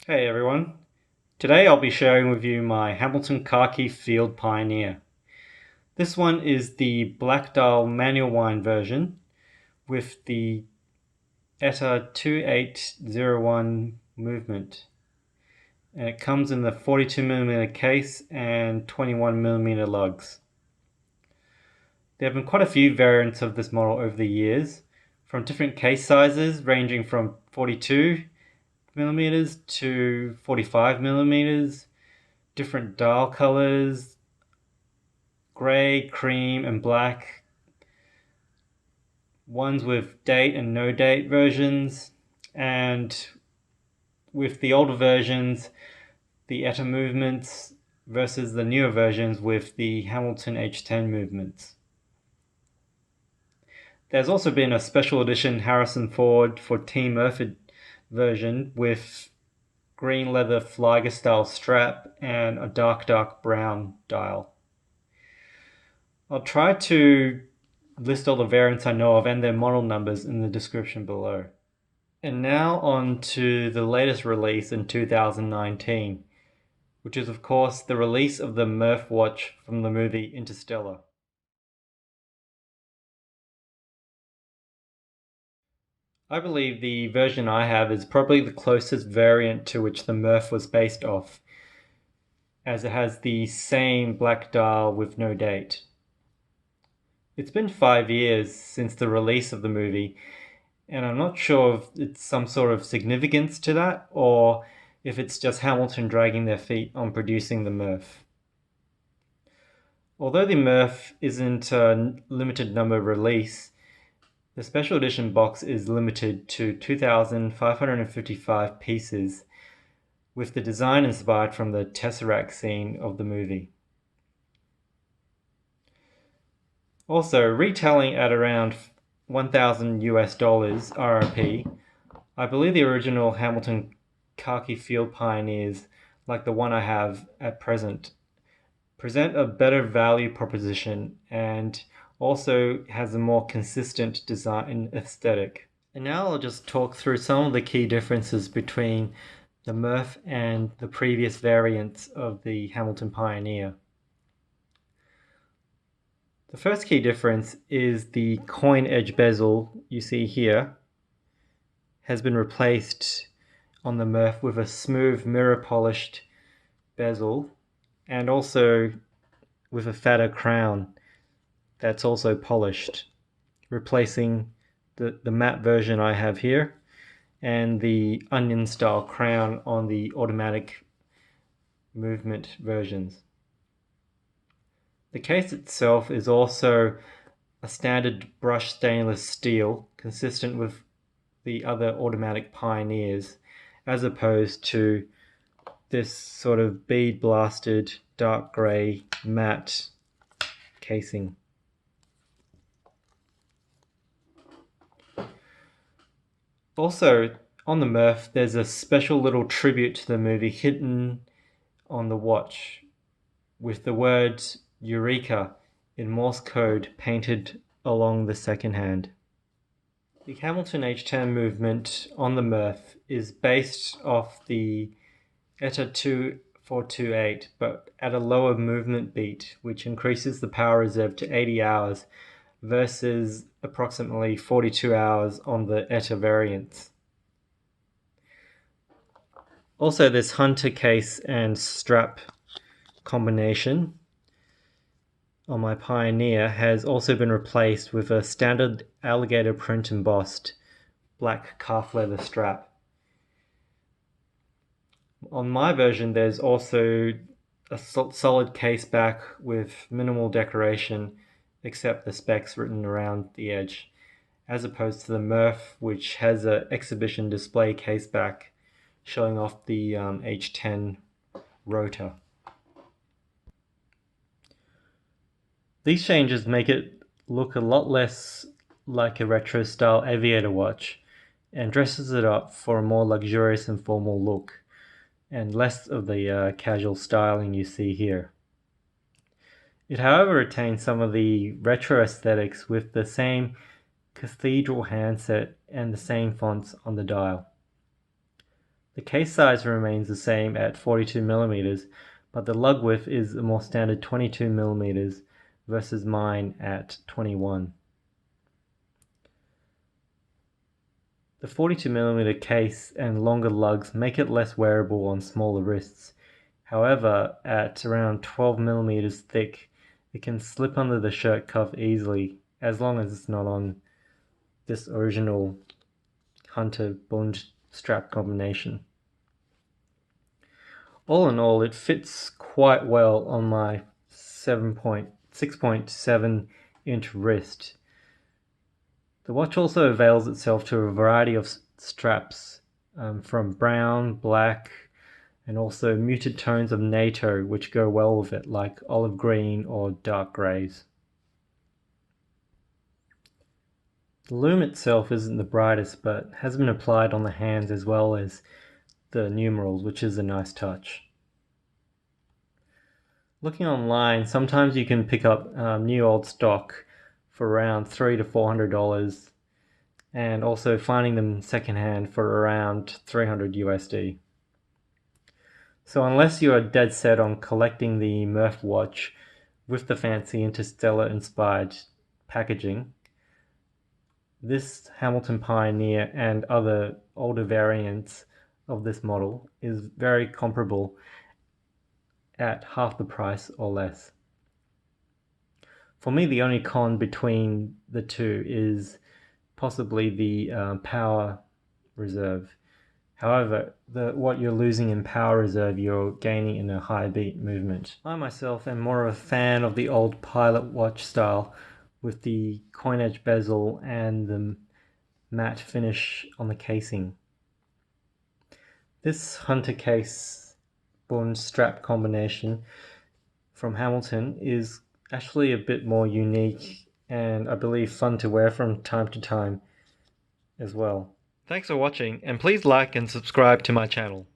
Hey everyone, today I'll be sharing with you my Hamilton Khaki Field Pioneer. This one is the black dial manual wind version with the ETA 2801 movement, and it comes in the 42mm case and 21mm lugs. There have been quite a few variants of this model over the years, from different case sizes ranging from 42mm to 45mm, different dial colors, grey, cream, and black, ones with date and no date versions, and with the older versions, the ETA movements versus the newer versions with the Hamilton H10 movements. There's also been a special edition Harrison Ford for Team Murph version with green leather Flieger style strap and a dark brown dial. I'll try to list all the variants I know of and their model numbers in the description below. And now on to the latest release in 2019, which is of course the release of the Murph watch from the movie Interstellar. I believe the version I have is probably the closest variant to which the Murph was based off, as it has the same black dial with no date. It's been 5 years since the release of the movie, and I'm not sure if it's some sort of significance to that or if it's just Hamilton dragging their feet on producing the Murph. Although the Murph isn't a limited number release, the special edition box is limited to 2,555 pieces, with the design inspired from the Tesseract scene of the movie. Also, retailing at around 1,000 US dollars RRP, I believe the original Hamilton Khaki Field Pioneers, like the one I have at present, present a better value proposition and also has a more consistent design aesthetic. And now I'll just talk through some of the key differences between the Murph and the previous variants of the Hamilton Pioneer. The first key difference is the coin edge bezel you see here has been replaced on the Murph with a smooth mirror polished bezel and also with a fatter crown that's also polished, replacing the matte version I have here and the onion style crown on the automatic movement versions. The case itself is also a standard brushed stainless steel consistent with the other automatic Pioneers, as opposed to this sort of bead blasted dark grey matte casing. Also, on the Murph, there's a special little tribute to the movie hidden on the watch with the words Eureka in Morse code painted along the second hand. The Hamilton H10 movement on the Murph is based off the ETA 2428, but at a lower movement beat, which increases the power reserve to 80 hours versus approximately 42 hours on the ETA variants. Also, this hunter case and strap combination on my Pioneer has also been replaced with a standard alligator print embossed black calf leather strap. On my version, there's also a solid case back with minimal decoration except the specs written around the edge, as opposed to the Murph, which has an exhibition display case back showing off the H10 rotor. These changes make it look a lot less like a retro style aviator watch and dresses it up for a more luxurious and formal look, and less of the casual styling you see here. It however retains some of the retro aesthetics with the same cathedral handset and the same fonts on the dial. The case size remains the same at 42mm, but the lug width is a more standard 22mm versus mine at 21. The 42mm case and longer lugs make it less wearable on smaller wrists. However, at around 12mm thick, it can slip under the shirt cuff easily, as long as it's not on this original Hunter Bund strap combination. All in all, it fits quite well on my 6.7 inch wrist. The watch also avails itself to a variety of straps, from brown, black, and also muted tones of NATO which go well with it, like olive green or dark greys. The lume itself isn't the brightest, but has been applied on the hands as well as the numerals, which is a nice touch. Looking online, sometimes you can pick up new old stock for around $300 to $400, and also finding them secondhand for around $300 USD. So unless you are dead set on collecting the Murph watch with the fancy Interstellar inspired packaging, this Hamilton Pioneer and other older variants of this model is very comparable at half the price or less. For me, the only con between the two is possibly the power reserve. However, what you're losing in power reserve, you're gaining in a high beat movement. I myself am more of a fan of the old pilot watch style with the coin edge bezel and the matte finish on the casing. This Hunter case Bund strap combination from Hamilton is actually a bit more unique and I believe fun to wear from time to time as well. Thanks for watching, and please like and subscribe to my channel.